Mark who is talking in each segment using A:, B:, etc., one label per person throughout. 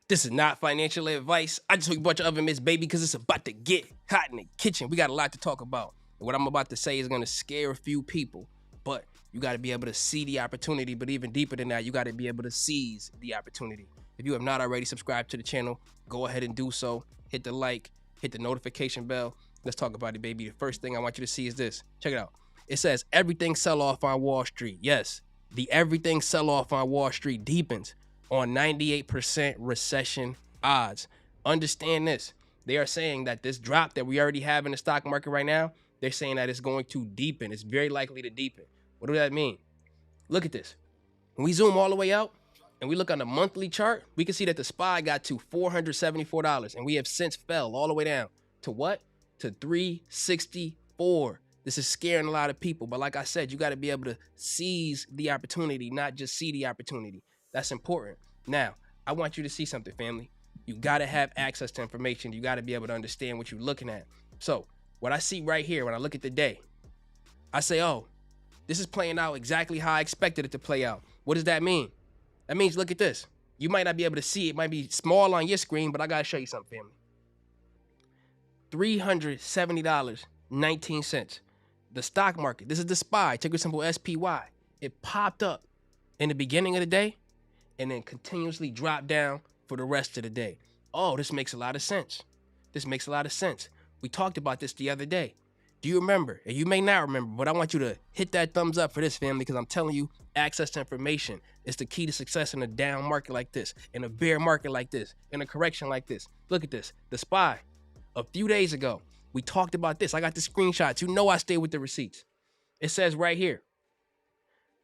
A: This is not financial advice. I just took a bunch of oven mitts, baby, because it's about to get hot in the kitchen. We got a lot to talk about. And what I'm about to say is going to scare a few people, but you got to be able to see the opportunity. But even deeper than that, you got to be able to seize the opportunity. If you have not already subscribed to the channel, go ahead and do so. Hit the like, hit the notification bell. Let's talk about it, baby. The first thing I want you to see is this. Check it out. It says everything sell off on Wall Street. Yes, the everything sell off on Wall Street deepens on 98% recession odds. Understand this. They are saying that this drop that we already have in the stock market right now, they're saying that it's going to deepen. It's very likely to deepen. What does that mean? Look at this. When we zoom all the way out and we look on the monthly chart, we can see that the SPY got to $474 and we have since fell all the way down to what? To $364. This is scaring a lot of people. But like I said, you got to be able to seize the opportunity, not just see the opportunity. That's important. Now, I want you to see something, family. You got to have access to information. You got to be able to understand what you're looking at. So what I see right here, when I look at the day, I say, oh, this is playing out exactly how I expected it to play out. What does that mean? That means, look at this. You might not be able to see it. It might be small on your screen, but I got to show you something, family. $370.19. The stock market, this is the SPY, ticker symbol SPY. It popped up in the beginning of the day and then continuously dropped down for the rest of the day. Oh, this makes a lot of sense. This makes a lot of sense. We talked about this the other day. Do you remember? And you may not remember, but I want you to hit that thumbs up for this, family, because I'm telling you, access to information is the key to success in a down market like this, in a bear market like this, in a correction like this. Look at this. The SPY, a few days ago, we talked about this. I got the screenshots. You know I stay with the receipts. It says right here,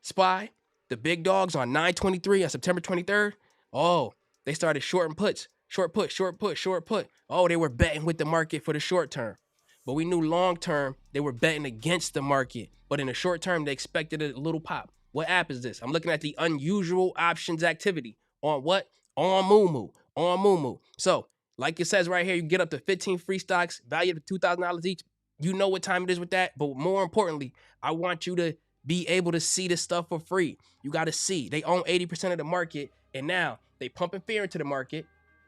A: SPY, the big dogs on 9/23 on September 23rd. Oh, they started shorting puts, short put, short put, short put. Oh, they were betting with the market for the short term. But we knew long term, they were betting against the market. But in the short term, they expected a little pop. What app is this? I'm looking at the unusual options activity on what? On Moomoo, on Moomoo. So like it says right here, you get up to 15 free stocks, valued at $2,000 each. You know what time it is with that. But more importantly, I want you to be able to see this stuff for free. You got to see. They own 80% of the market, and now they pumping fear into the market.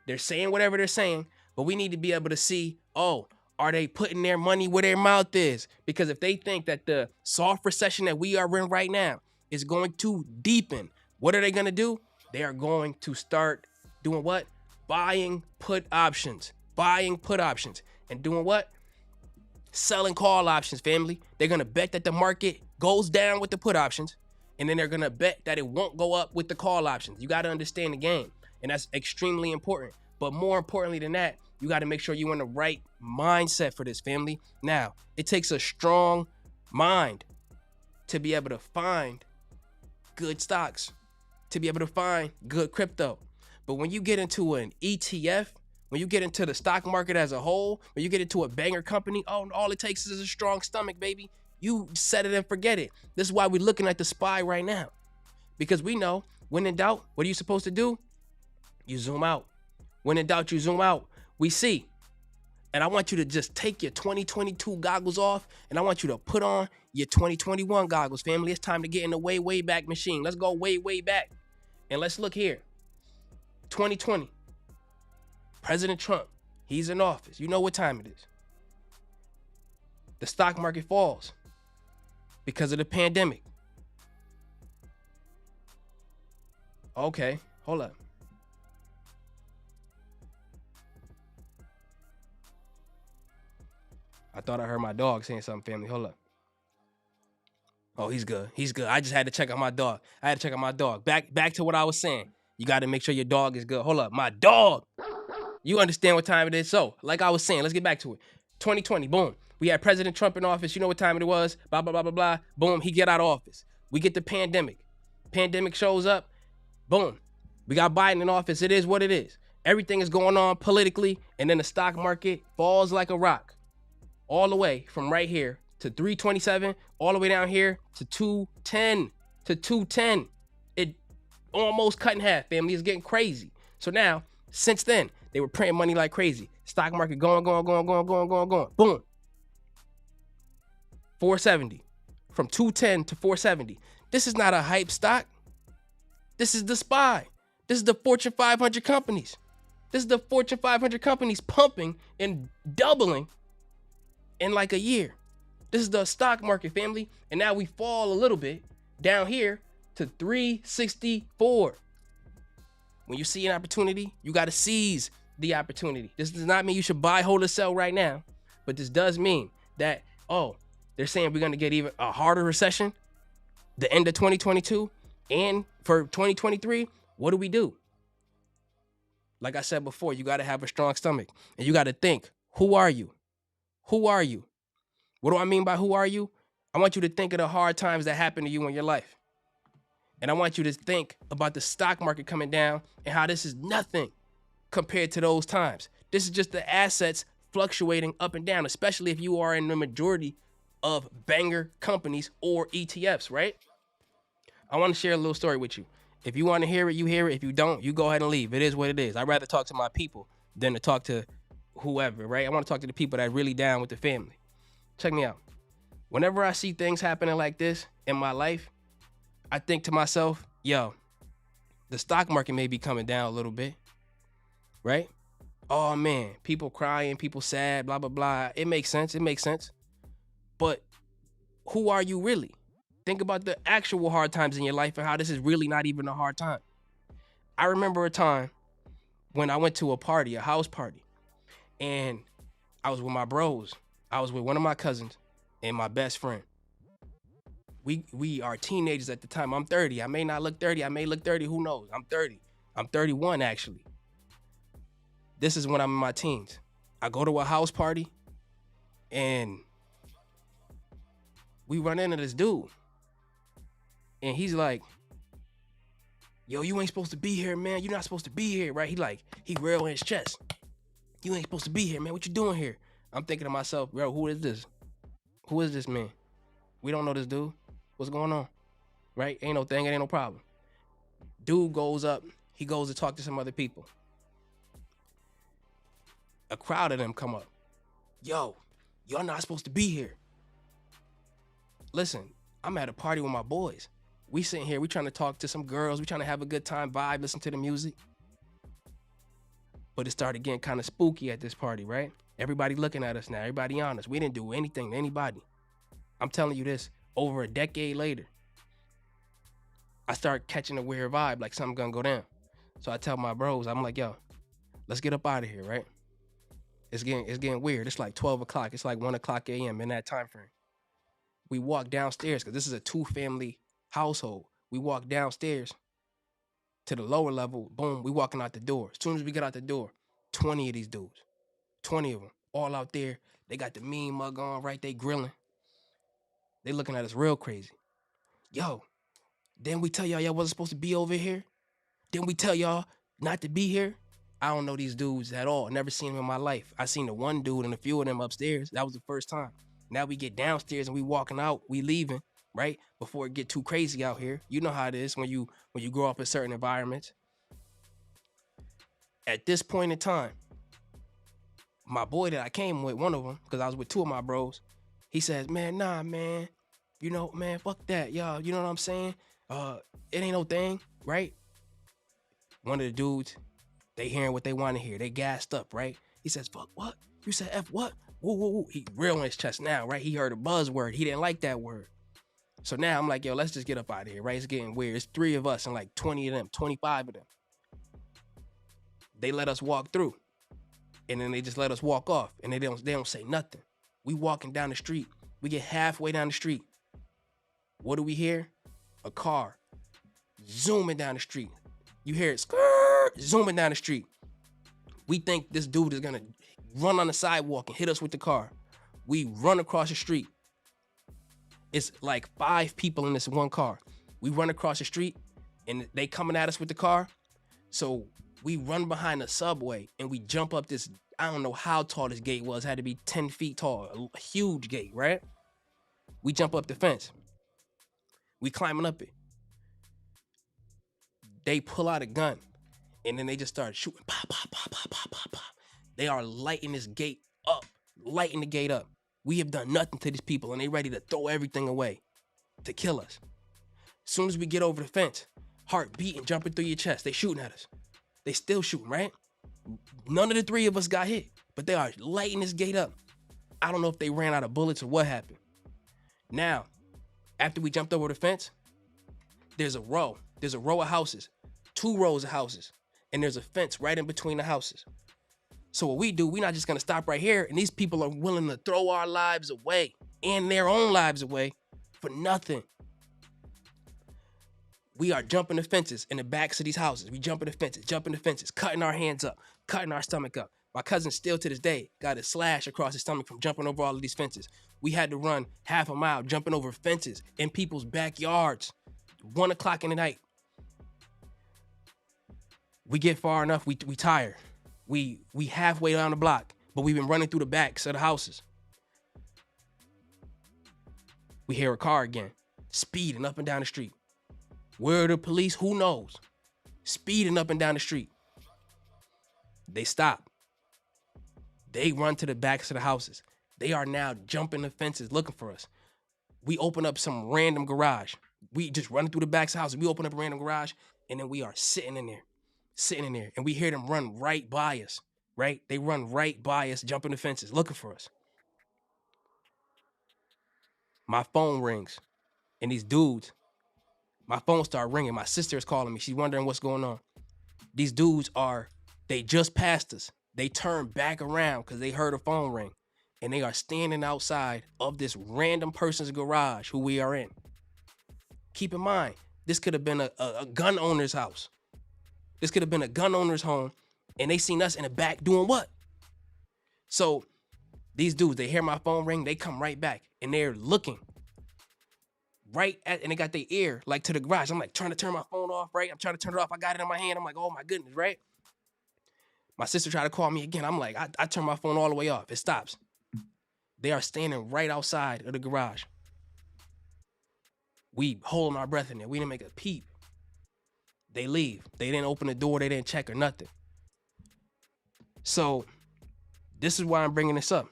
A: They're saying whatever they're saying, but we need to be able to see, oh, are they putting their money where their mouth is? Because if they think that the soft recession that we are in right now is going to deepen, what are they going to do? They are going to start doing what? Buying put options. Buying put options. And doing what? Selling call options, family. They're going to bet that the market goes down with the put options, and then they're going to bet that it won't go up with the call options. You got to understand the game, and that's extremely important. But more importantly than that, you got to make sure you're in the right mindset for this, family. Now, it takes a strong mind to be able to find good stocks, to be able to find good crypto. But when you get into an ETF, when you get into the stock market as a whole, when you get into a banger company, oh, all it takes is a strong stomach, baby. You set it and forget it. This is why we're looking at the SPY right now. Because we know, when in doubt, what are you supposed to do? You zoom out. When in doubt, you zoom out. We see. And I want you to just take your 2022 goggles off, and I want you to put on your 2021 goggles, family. It's time to get in the way, way back machine. Let's go way, way back. And let's look here. 2020. President Trump, he's in office. You know what time it is. The stock market falls because of the pandemic. Okay, hold up. I thought I heard my dog saying something, family. Hold up. Oh, he's good. He's good. I just had to check out my dog. I had to check out my dog. Back to what I was saying. You got to make sure your dog is good. Hold up. My dog. You understand what time it is. So, like I was saying, let's get back to it. 2020, boom. We had President Trump in office. You know what time it was. Blah, blah, blah, blah, blah. Boom, he get out of office. We get the pandemic. Pandemic shows up. Boom. We got Biden in office. It is what it is. Everything is going on politically, and then the stock market falls like a rock. All the way from right here to 327, all the way down here to 210. It almost cut in half, family. It's getting crazy. So now, since then, they were printing money like crazy. Stock market going. Boom. 470. From 210 to 470. This is not a hype stock. This is the SPY. This is the Fortune 500 companies. This is the Fortune 500 companies pumping and doubling in like a year. This is the stock market, family. And now we fall a little bit down here to 364. When you see an opportunity, you got to seize the opportunity. This does not mean you should buy, hold, or sell right now. But this does mean that, they're saying we're going to get even a harder recession the end of 2022 and for 2023. What do? Like I said before, you got to have a strong stomach and you got to think, who are you? Who are you? What do I mean by who are you? I want you to think of the hard times that happened to you in your life. And I want you to think about the stock market coming down and how this is nothing compared to those times. This is just the assets fluctuating up and down, especially if you are in the majority of banger companies or ETFs, right? I want to share a little story with you. If you want to hear it, you hear it. If you don't, you go ahead and leave. It is what it is. I'd rather talk to my people than to talk to whoever, right? I want to talk to the people that are really down with the family. Check me out. Whenever I see things happening like this in my life, I think to myself, yo, the stock market may be coming down a little bit, right? Oh man, people crying, people sad, blah, blah, blah. It makes sense. It makes sense. But who are you really? Think about the actual hard times in your life and how this is really not even a hard time. I remember a time when I went to a party, a house party, and I was with my bros. I was with one of my cousins and my best friend. We are teenagers at the time. I'm 30. I may not look 30. I may look 30. Who knows? I'm 30. I'm 31, actually. This is when I'm in my teens. I go to a house party, and we run into this dude. And he's like, yo, you ain't supposed to be here, man. You're not supposed to be here, right? He railed in his chest. You ain't supposed to be here, man. What you doing here? I'm thinking to myself, bro, who is this? Who is this man? We don't know this dude. What's going on? Right? Ain't no thing. It ain't no problem. Dude goes up. He goes to talk to some other people. A crowd of them come up. Yo, y'all not supposed to be here. Listen, I'm at a party with my boys. We sitting here. We trying to talk to some girls. We trying to have a good time, vibe, listen to the music. But it started getting kind of spooky at this party, right? Everybody looking at us now. Everybody on us. We didn't do anything to anybody. I'm telling you this, over a decade later, I start catching a weird vibe, like something gonna go down. So I tell my bros, I'm like, yo, let's get up out of here, right? It's getting weird. It's like 12 o'clock. It's like 1 o'clock a.m. in that time frame. We walk downstairs, because this is a 2-family household. We walk downstairs to the lower level. Boom, we walking out the door. As soon as we get out the door, 20 of these dudes, 20 of them, all out there. They got the mean mug on, right? They grilling. They looking at us real crazy. Yo, didn't we tell y'all wasn't supposed to be over here? Didn't we tell y'all not to be here? I don't know these dudes at all. Never seen them in my life. I seen the one dude and a few of them upstairs. That was the first time. Now we get downstairs and we walking out. We leaving, right? Before it get too crazy out here. You know how it is when you grow up in certain environments. At this point in time, my boy that I came with, one of them, because I was with two of my bros, he says, man, nah, man. You know, man, fuck that, y'all. You know what I'm saying? It ain't no thing, right? One of the dudes, they hearing what they want to hear. They gassed up, right? He says, fuck what? You said F what? Woo, woo, woo. He real in his chest now, right? He heard a buzzword. He didn't like that word. So now I'm like, yo, let's just get up out of here, right? It's getting weird. It's 3 of us and like 20 of them, 25 of them. They let us walk through. And then they just let us walk off. And they don't say nothing. We walking down the street. We get halfway down the street. What do we hear? A car zooming down the street. You hear it zooming down the street. We think this dude is gonna run on the sidewalk and hit us with the car. We run across the street. It's like 5 people in this one car. We run across the street and they coming at us with the car. So we run behind the subway and we jump up this, I don't know how tall this gate was. It had to be 10 feet tall, a huge gate, right? We jump up the fence. We climbing up it. They pull out a gun and then they just start shooting. Pop, pop, pop, pop, pop, pop, pop. They are lighting this gate up, lighting the gate up. We have done nothing to these people and they ready to throw everything away to kill us. As soon as we get over the fence, heart beating, jumping through your chest, they shooting at us. They still shooting, right? None of the three of us got hit, but they are lighting this gate up. I don't know if they ran out of bullets or what happened. Now, after we jumped over the fence, there's a row of houses, 2 rows of houses, and there's a fence right in between the houses. So what we do, we're not just gonna stop right here, and these people are willing to throw our lives away and their own lives away for nothing. We are jumping the fences in the backs of these houses. We jumping the fences, cutting our hands up, cutting our stomach up. My cousin still to this day got a slash across his stomach from jumping over all of these fences. We had to run half a mile jumping over fences in people's backyards. 1 o'clock in the night. We get far enough, we tired. We halfway down the block, but we've been running through the backs of the houses. We hear a car again, speeding up and down the street. Where are the police? Who knows? Speeding up and down the street. They stop. They run to the backs of the houses. They are now jumping the fences looking for us. We open up some random garage. We just running through the backs of the houses. We open up a random garage, and then we are sitting in there. And we hear them run right by us, right? They run right by us, jumping the fences, looking for us. My phone rings, and these dudes, my phone started ringing. My sister is calling me. She's wondering what's going on. These dudes they just passed us. They turned back around because they heard a phone ring, and they are standing outside of this random person's garage who we are in. Keep in mind, this could have been a gun owner's house. This could have been a gun owner's home, and they seen us in the back doing what? So these dudes, they hear my phone ring, they come right back, and they're looking and they got their ear like to the garage. I'm like trying to turn my phone off, right? I'm trying to turn it off. I got it in my hand. I'm like, oh my goodness, right? My sister tried to call me again. I'm like, I turn my phone all the way off. It stops. They are standing right outside of the garage. We holding our breath in there. We didn't make a peep. They leave. They didn't open the door. They didn't check or nothing. So this is why I'm bringing this up.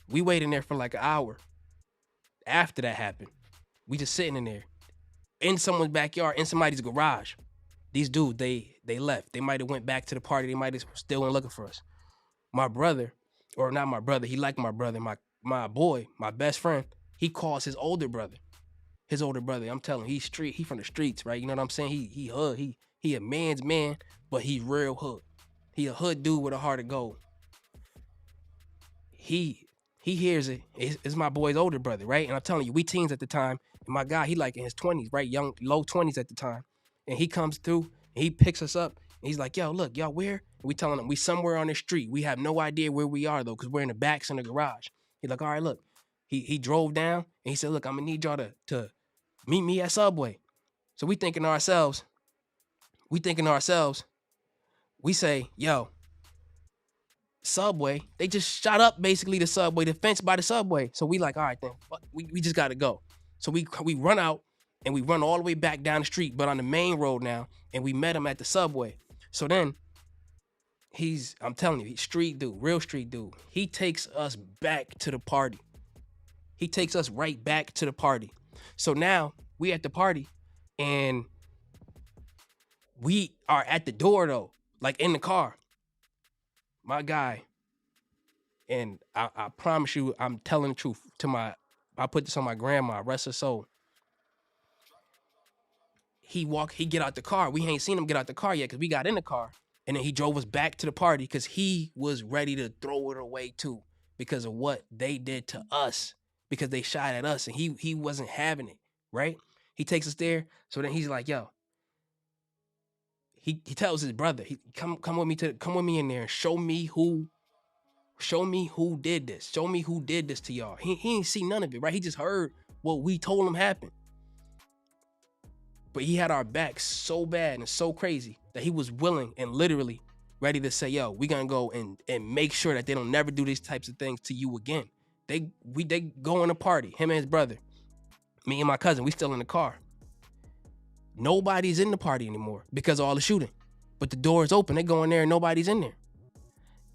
A: We waited in there for like an hour. After that happened, we just sitting in there in someone's backyard, in somebody's garage. These dudes, they left. They might have went back to the party. They might have still been looking for us. My brother, or not my brother, he like my brother, my boy, my best friend, he calls his older brother. His older brother, I'm telling you, he from the streets, right? You know what I'm saying? He hood. He a man's man, but he's real hood. He a hood dude with a heart of gold. He hears it. It's my boy's older brother, right? And I'm telling you, we teens at the time. And my guy, he like in his 20s, right? Young, low 20s at the time. And he comes through and he picks us up. And he's like, yo, look, y'all where? And we telling him we somewhere on the street. We have no idea where we are though, because we're in the backs in the garage. He's like, all right, look. He drove down and he said, look, I'm gonna need y'all to meet me at Subway. So we thinking to ourselves, we say, yo, Subway, they just shot up basically the Subway, the fence by the Subway. So we like, all right then, we just gotta go. So we run out and we run all the way back down the street, but on the main road now, and we met him at the Subway. So then I'm telling you, he's street dude, real street dude. He takes us back to the party. He takes us right back to the party. So now we at the party and we are at the door though, like in the car. My guy, and I promise you, I'm telling the truth I put this on my grandma, rest her soul. He get out the car. We ain't seen him get out the car yet because we got in the car. And then he drove us back to the party because he was ready to throw it away too because of what they did to us, because they shot at us and he wasn't having it, right? He takes us there. So then he's like, yo, he tells his brother, come with me in there and show me who did this. Show me who did this to y'all. He ain't see none of it, right? He just heard what we told him happened. But he had our back so bad and so crazy that he was willing and literally ready to say, yo, we gonna go and make sure that they don't never do these types of things to you again. They go in a party, him and his brother. Me and my cousin, we still in the car. Nobody's in the party anymore because of all the shooting. But the door is open. They go in there and nobody's in there.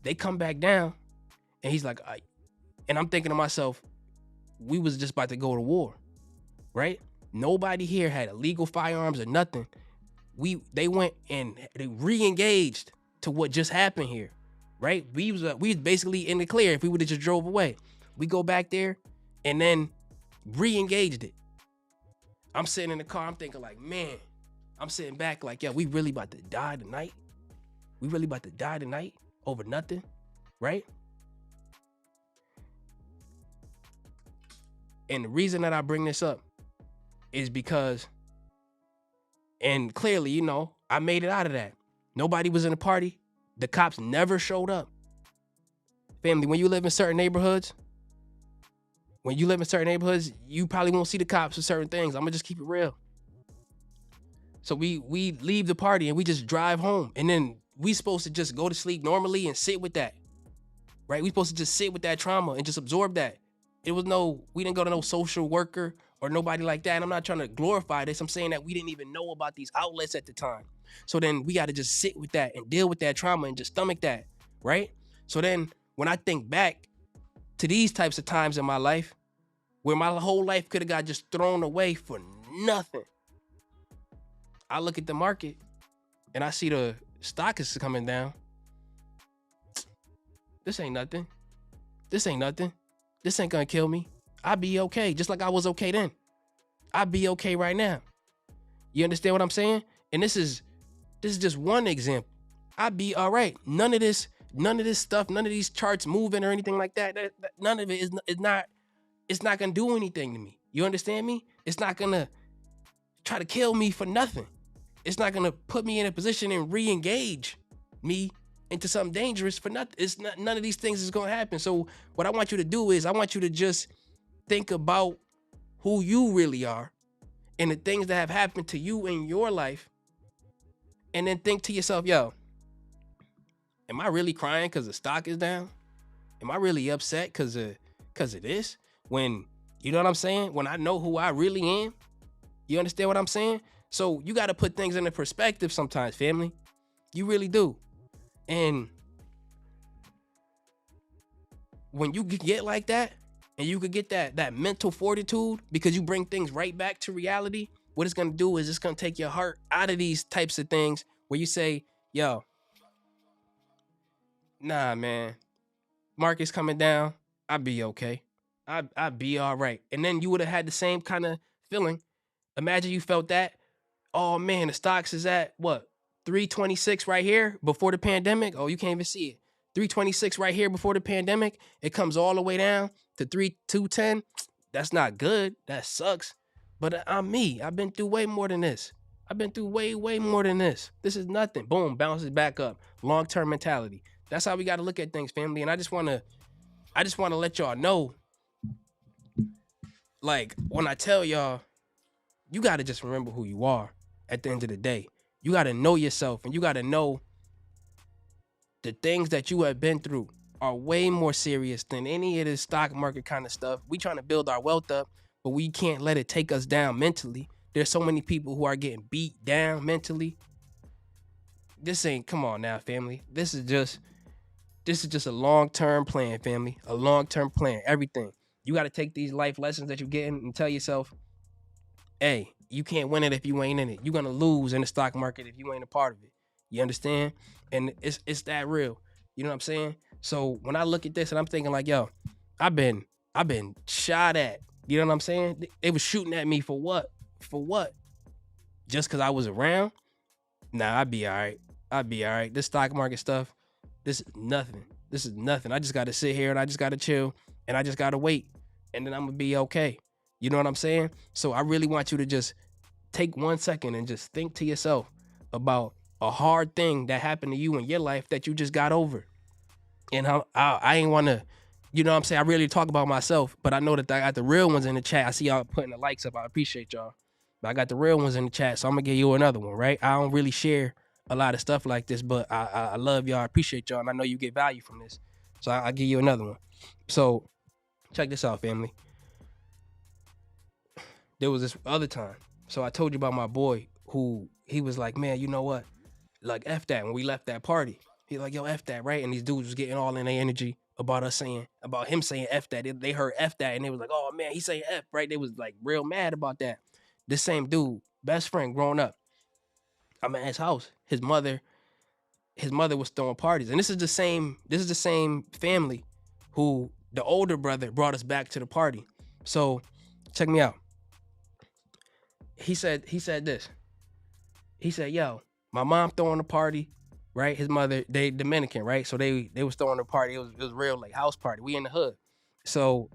A: They come back down and he's like, and I'm thinking to myself, we was just about to go to war, right? Nobody here had illegal firearms or nothing. They went and they re-engaged to what just happened here, right? We was basically in the clear if we would have just drove away. We go back there and then re-engaged it. I'm sitting in the car, I'm thinking like, man, I'm sitting back like, yeah, we really about to die tonight? We really about to die tonight over nothing, right? And the reason that I bring this up is because, and clearly, you know, I made it out of that. Nobody was in the party. The cops never showed up. Family, when you live in certain neighborhoods, you probably won't see the cops for certain things. I'm gonna just keep it real. So we leave the party and we just drive home, and then we supposed to just go to sleep normally and sit with that, right? We supposed to just sit with that trauma and just absorb that. We didn't go to no social worker or nobody like that. And I'm not trying to glorify this. I'm saying that we didn't even know about these outlets at the time. So then we got to just sit with that and deal with that trauma and just stomach that, right? So then when I think back to these types of times in my life where my whole life could have got just thrown away for nothing, I look at the market and I see the stock is coming down. This ain't nothing. This ain't nothing. This ain't gonna kill me. I'll be okay, just like I was okay then. I'll be okay right now. You understand what I'm saying? And this is just one example. I'll be all right. None of this stuff, none of these charts moving or anything like that. None of it is not. It's not gonna do anything to me. You understand me? It's not gonna try to kill me for nothing. It's not gonna put me in a position and re-engage me into something dangerous for nothing. None of these things is gonna happen. So what I want you to do is I want you to just think about who you really are and the things that have happened to you in your life, and then think to yourself, yo, am I really crying because the stock is down? Am I really upset because of this? When, you know what I'm saying? When I know who I really am, you understand what I'm saying? So you got to put things into perspective sometimes, family. You really do. And when you get like that, and you could get that mental fortitude because you bring things right back to reality, what it's going to do is it's going to take your heart out of these types of things where you say, yo, nah, man, market's coming down. I'll be okay. I'll be all right. And then you would have had the same kind of feeling. Imagine you felt that. Oh, man, the stocks is at what? 326 right here before the pandemic. Oh, you can't even see it. 326 right here before the pandemic. It comes all the way down to 210. That's not good. That sucks. But I'm me. I've been through way more than this. I've been through way more than this. This is nothing. Boom, bounces back up. Long-term mentality. That's how we got to look at things, family. And I just want to let y'all know, like, when I tell y'all, you got to just remember who you are at the end of the day. You got to know yourself, and you got to know the things that you have been through are way more serious than any of this stock market kind of stuff. We trying to build our wealth up, but we can't let it take us down mentally. There's so many people who are getting beat down mentally. Come on now, family. This is just a long-term plan, family. A long-term plan, everything. You got to take these life lessons that you're getting and tell yourself, hey, you can't win it if you ain't in it. You're going to lose in the stock market if you ain't a part of it. You understand? And it's that real. You know what I'm saying? So when I look at this and I'm thinking like, yo, I've been shot at. You know what I'm saying? They was shooting at me for what? For what? Just because I was around? Nah, I'd be all right. This stock market stuff, this is nothing. I just got to sit here and I just got to chill and I just got to wait. And then I'm going to be okay. You know what I'm saying? So I really want you to just take 1 second and just think to yourself about a hard thing that happened to you in your life that you just got over. And I ain't want to, you know what I'm saying? I really talk about myself, but I know that I got the real ones in the chat. I see y'all putting the likes up. I appreciate y'all. But I got the real ones in the chat, so I'm going to give you another one, right? I don't really share a lot of stuff like this, but I love y'all. I appreciate y'all, and I know you get value from this. So I'll give you another one. So check this out, family. There was this other time. So I told you about my boy who he was like, man, you know what? Like, F that. When we left that party, he like, yo, F that, right? And these dudes was getting all in their energy about him saying F that. They heard F that, and they was like, oh, man, he saying F, right? They was like real mad about that. This same dude, best friend growing up, I'm at his house. His mother his mother was throwing parties, and this is the same family who the older brother brought us back to the party. So check me out. He said this. He said, "Yo, my mom throwing a party, right? His mother, they Dominican, right? So they was throwing a party. It was real like house party. We in the hood. So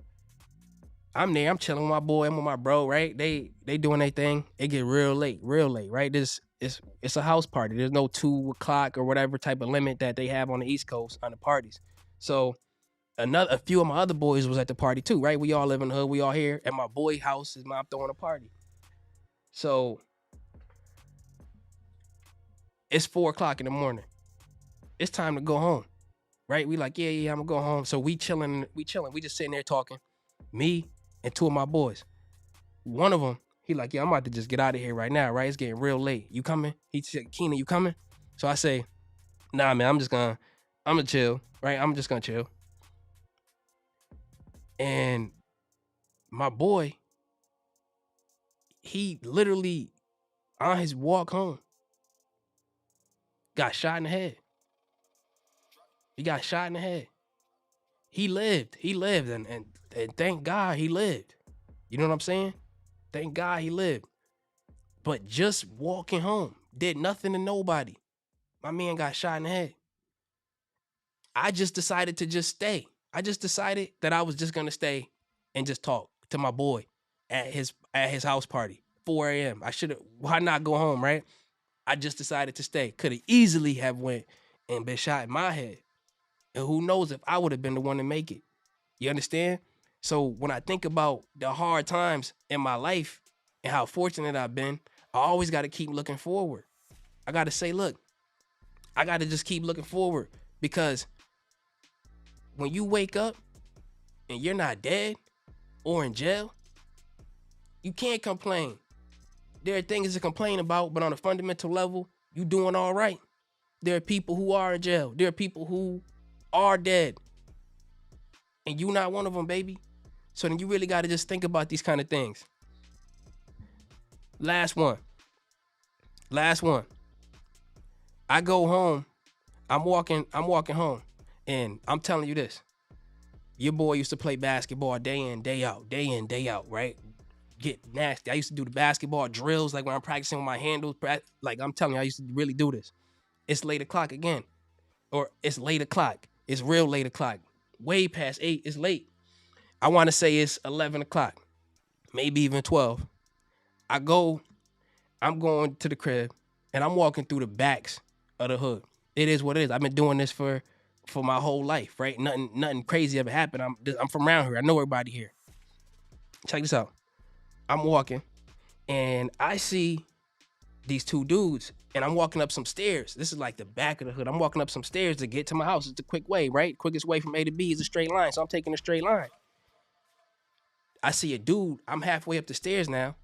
A: I'm there. I'm chilling with my boy. I'm with my bro, right? They doing their thing. It get real late, right? It's a house party. There's no 2 o'clock or whatever type of limit that they have on the East Coast on the parties. So a few of my other boys was at the party too, right? We all live in the hood. We all here at my boy house. His mom throwing a party. So it's 4 o'clock in the morning. It's time to go home, right? We like, yeah, I'm gonna go home. So we chilling. We just sitting there talking. Me and 2 of my boys. One of them, he like, yeah, I'm about to just get out of here right now, right? It's getting real late. You coming? He said, Keenan, you coming? So I say, nah, man, I'm gonna chill, right? I'm just gonna chill. And my boy, he literally on his walk home got shot in the head. He got shot in the head. He lived, and thank God he lived. You know what I'm saying? Thank God he lived. But just walking home, did nothing to nobody. My man got shot in the head. I just decided to just stay. I just decided that I was just gonna stay and just talk to my boy at his house party. 4 a.m. Why not go home, right? I just decided to stay. Could have easily have went and been shot in my head. And who knows if I would have been the one to make it. You understand? So when I think about the hard times in my life and how fortunate I've been, I always got to keep looking forward. I got to say, look, I got to just keep looking forward, because when you wake up and you're not dead or in jail, you can't complain. There are things to complain about, but on a fundamental level, you doing all right. There are people who are in jail. There are people who are dead. And you not one of them, baby. So then you really got to just think about these kind of things. Last one. I go home. I'm walking home. And I'm telling you this. Your boy used to play basketball day in, day out, right? Get nasty. I used to do the basketball drills, like when I'm practicing with my handles. Like I'm telling you, I used to really do this. It's late o'clock again. Or it's late o'clock. It's real late o'clock. Way past 8. It's late. I want to say it's 11 o'clock. Maybe even 12. I'm going to the crib, and I'm walking through the backs of the hood. It is what it is. I've been doing this for my whole life, right? Nothing crazy ever happened. I'm from around here. I know everybody here. Check this out. I'm walking, and I see these 2 dudes, and I'm walking up some stairs. This is like the back of the hood. I'm walking up some stairs to get to my house. It's the quick way, right? Quickest way from A to B is a straight line, so I'm taking a straight line. I see a dude. I'm halfway up the stairs now.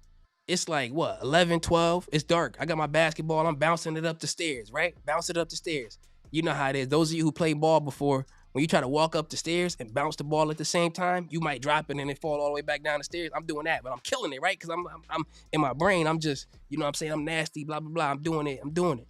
A: It's like, 11, 12. It's dark. I got my basketball. I'm bouncing it up the stairs, right? Bounce it up the stairs. You know how it is. Those of you who play ball before, when you try to walk up the stairs and bounce the ball at the same time, you might drop it and it fall all the way back down the stairs. I'm doing that, but I'm killing it, right? Because I'm in my brain. I'm just, you know what I'm saying? I'm nasty, blah, blah, blah. I'm doing it.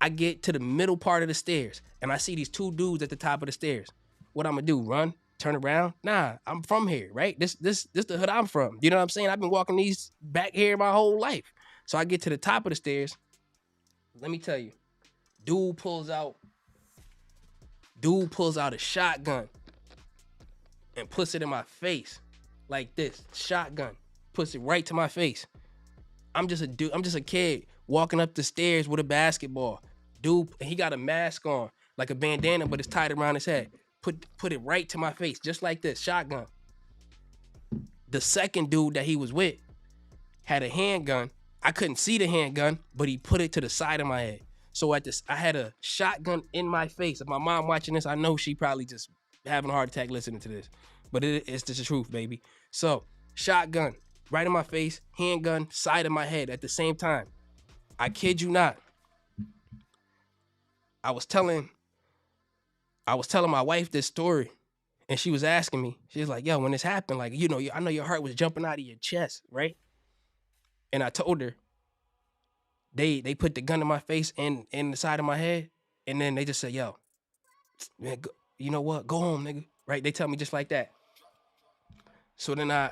A: I get to the middle part of the stairs, and I see these 2 dudes at the top of the stairs. What I'm going to do, run? Turn around? Nah, I'm from here, right? This the hood I'm from. You know what I'm saying? I've been walking these back here my whole life. So I get to the top of the stairs. Let me tell you, dude pulls out a shotgun and puts it in my face like this. Shotgun. Puts it right to my face. I'm just a kid walking up the stairs with a basketball. Dude, he got a mask on, like a bandana, but it's tied around his head. Put it right to my face, just like this, shotgun. The second dude that he was with had a handgun. I couldn't see the handgun, but he put it to the side of my head. So I had a shotgun in my face. If my mom watching this, I know she probably just having a heart attack listening to this. But it's just the truth, baby. So, shotgun, right in my face, handgun, side of my head at the same time. I kid you not. I was telling my wife this story, and she was asking me, she was like, yo, when this happened, like, you know, I know your heart was jumping out of your chest, right? And I told her, they put the gun in my face and in the side of my head, And then they just say, yo, man, you know what? Go home, nigga. Right? They tell me just like that. So then I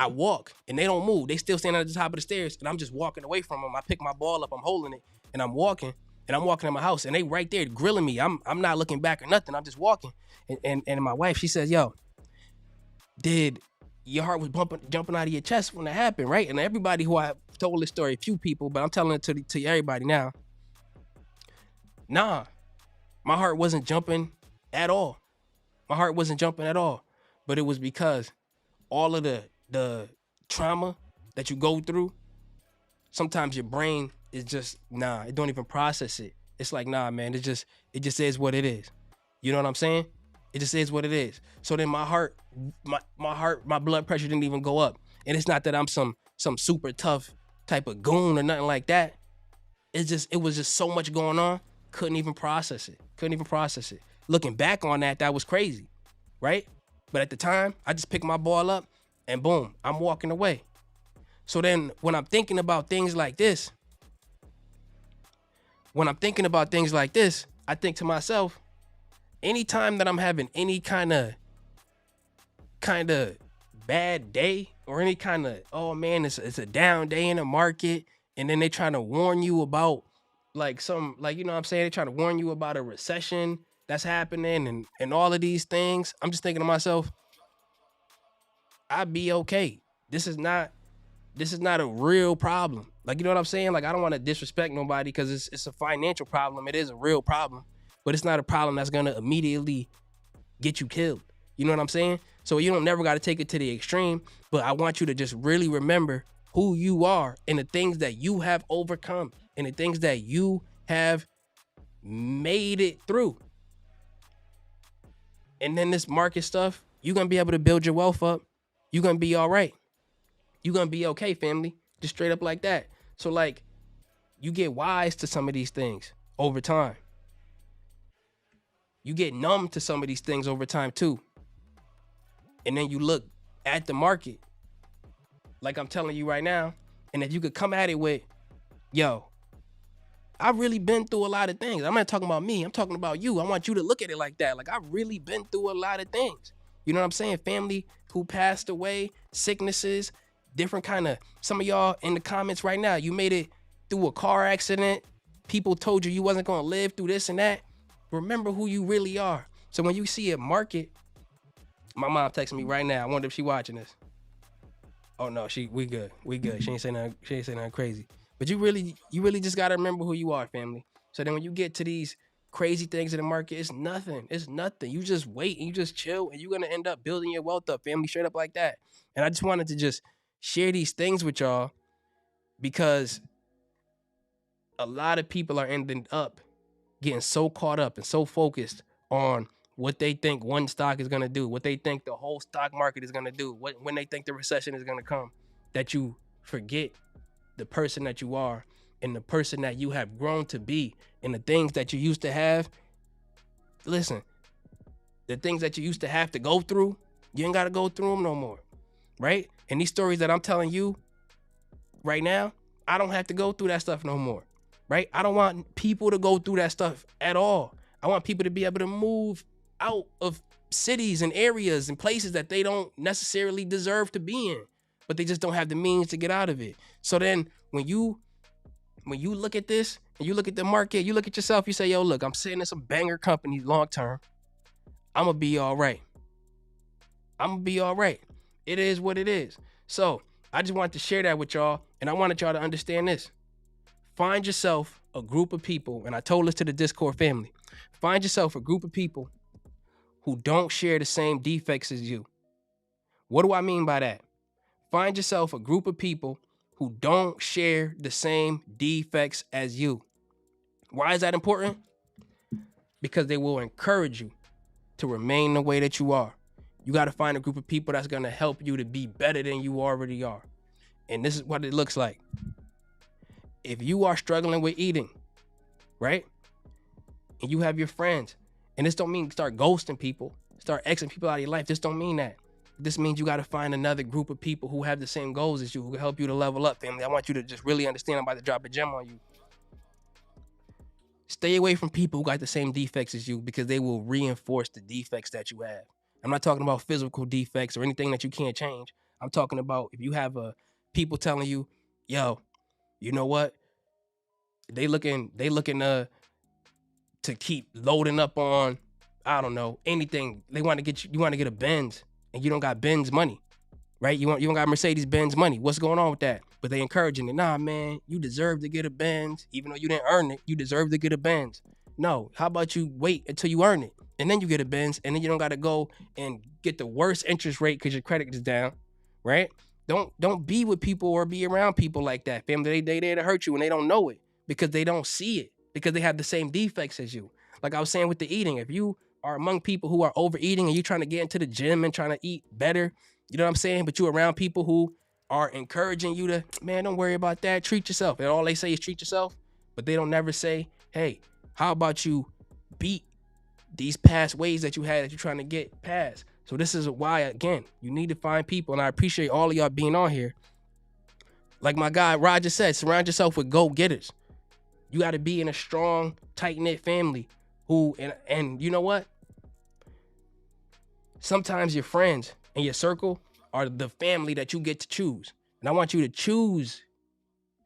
A: walk and they don't move. They still standing at the top of the stairs and I'm just walking away from them. I pick my ball up, I'm holding it, and I'm walking in my house and they right there grilling me. I'm not looking back or nothing. I'm just walking. And my wife, she says, yo, did your heart was jumping out of your chest when that happened, right? And everybody who I told this story, a few people, but I'm telling it to everybody now. Nah, my heart wasn't jumping at all. My heart wasn't jumping at all. But it was because all of the trauma that you go through, sometimes your brain is just, it don't even process it. It's like, nah, man, it just is what it is. You know what I'm saying? It just is what it is. So then my blood pressure didn't even go up. And it's not that I'm some super tough type of goon or nothing like that. It was just so much going on. Couldn't even process it. Looking back on that was crazy, right? But at the time, I just picked my ball up and boom, I'm walking away. So then when I'm thinking about things like this, I think to myself, anytime that I'm having any kind of bad day or any kind of, oh man, it's a down day in the market, and then they trying to warn you about you know what I'm saying? They trying to warn you about a recession that's happening and all of these things. I'm just thinking to myself, I'd be okay. This is not a real problem. Like, you know what I'm saying? Like, I don't want to disrespect nobody because it's a financial problem. It is a real problem, but it's not a problem that's going to immediately get you killed. You know what I'm saying? So you don't never got to take it to the extreme, but I want you to just really remember who you are and the things that you have overcome and the things that you have made it through. And then this market stuff, you're going to be able to build your wealth up. You're going to be all right. You're going to be okay, family. Just straight up like that. So like, you get wise to some of these things over time. You get numb to some of these things over time too. And then you look at the market, like I'm telling you right now, and if you could come at it with, yo, I've really been through a lot of things. I'm not talking about me. I'm talking about you. I want you to look at it like that. Like, I've really been through a lot of things. You know what I'm saying? Family who passed away, sicknesses, different kind of, some of y'all in the comments right now, you made it through a car accident. People told you wasn't going to live through this and that. Remember who you really are. So when you see a market, my mom texting me right now. I wonder if she watching this. Oh no, we good. She ain't saying nothing crazy. But you really just gotta remember who you are, family. So then when you get to these crazy things in the market, it's nothing. You just wait and you just chill and you're gonna end up building your wealth up, family, straight up like that. And I just wanted to just share these things with y'all because a lot of people are ending up getting so caught up and so focused on what they think one stock is going to do, what they think the whole stock market is going to do, when they think the recession is going to come, that you forget the person that you are and the person that you have grown to be and the things that you used to have. Listen, the things that you used to have to go through, you ain't got to go through them no more, right? And these stories that I'm telling you right now, I don't have to go through that stuff no more, right? I don't want people to go through that stuff at all. I want people to be able to move out of cities and areas and places that they don't necessarily deserve to be in, but they just don't have the means to get out of it. So then when you look at this and you look at the market, you look at yourself, you say, yo, look, I'm sitting in some banger companies long term. I'm going to be all right. It is what it is. So I just wanted to share that with y'all, and I wanted y'all to understand this. Find yourself a group of people, and I told this to the Discord family. Find yourself a group of people who don't share the same defects as you. What do I mean by that? Find yourself a group of people who don't share the same defects as you. Why is that important? Because they will encourage you to remain the way that you are. You got to find a group of people that's going to help you to be better than you already are. And this is what it looks like. If you are struggling with eating, right? And you have your friends, and this don't mean start ghosting people, start exiting people out of your life. This don't mean that. This means you got to find another group of people who have the same goals as you, who can help you to level up, family. I want you to just really understand. I'm about to drop a gem on you. Stay away from people who got the same defects as you because they will reinforce the defects that you have. I'm not talking about physical defects or anything that you can't change. I'm talking about if you have people telling you, yo, you know what? They looking to keep loading up on, I don't know, anything. They want to get you want to get a Benz and you don't got Benz money. Right? You don't got Mercedes Benz money. What's going on with that? But they encouraging it. Nah, man, you deserve to get a Benz. Even though you didn't earn it, you deserve to get a Benz. No, how about you wait until you earn it? And then you get a Benz, and then you don't got to go and get the worst interest rate because your credit is down, right? Don't be with people or be around people like that, family. They there to hurt you and they don't know it because they don't see it because they have the same defects as you. Like I was saying with the eating, if you are among people who are overeating and you're trying to get into the gym and trying to eat better, you know what I'm saying? But you're around people who are encouraging you to, man, don't worry about that. Treat yourself. And all they say is treat yourself. But they don't never say, hey, how about you beat these past ways that you had that you're trying to get past? So this is why, again, you need to find people. And I appreciate all of y'all being on here. Like my guy Roger said, surround yourself with go-getters. You got to be in a strong, tight-knit family who, and you know what? Sometimes your friends and your circle are the family that you get to choose. And I want you to choose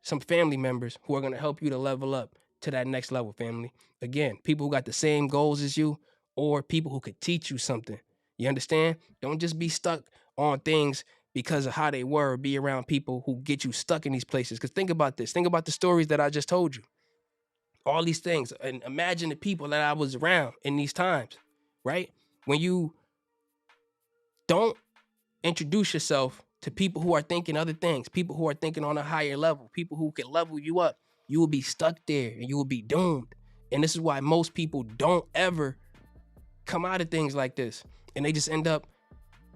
A: some family members who are going to help you to level up to that next level, family. Again, people who got the same goals as you or people who could teach you something. You understand? Don't just be stuck on things because of how they were, or be around people who get you stuck in these places. Because think about this. Think about the stories that I just told you. All these things. And imagine the people that I was around in these times, right? When you don't introduce yourself to people who are thinking other things, people who are thinking on a higher level, people who can level you up, you will be stuck there and you will be doomed. And this is why most people don't ever come out of things like this. And they just end up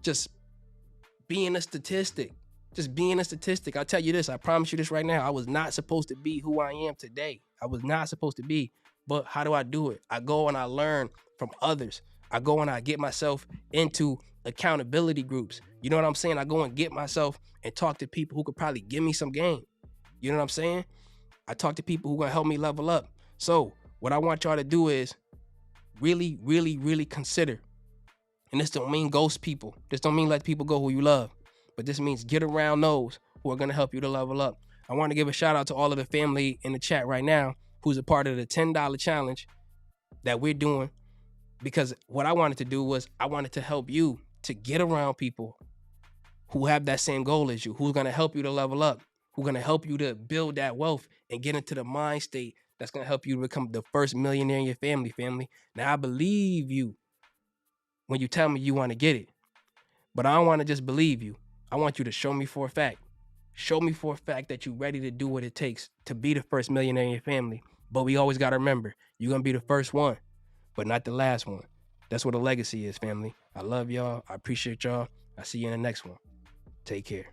A: just being a statistic. Just being a statistic. I'll tell you this, I promise you this right now. I was not supposed to be who I am today. I was not supposed to be. But how do I do it? I go and I learn from others. I go and I get myself into accountability groups. You know what I'm saying? I go and get myself and talk to people who could probably give me some game. You know what I'm saying? I talk to people who gonna help me level up. So what I want y'all to do is really, really, really consider. And this don't mean ghost people. This don't mean let people go who you love. But this means get around those who are gonna help you to level up. I want to give a shout out to all of the family in the chat right now who's a part of the $10 challenge that we're doing. Because what I wanted to do was I wanted to help you to get around people who have that same goal as you, who's going to help you to level up, who's going to help you to build that wealth and get into the mind state that's going to help you to become the first millionaire in your family. Now, I believe you when you tell me you want to get it, but I don't want to just believe you. I want you to show me for a fact. Show me for a fact that you're ready to do what it takes to be the first millionaire in your family. But we always got to remember, you're going to be the first one, but not the last one. That's what a legacy is, family. I love y'all. I appreciate y'all. I'll see you in the next one. Take care.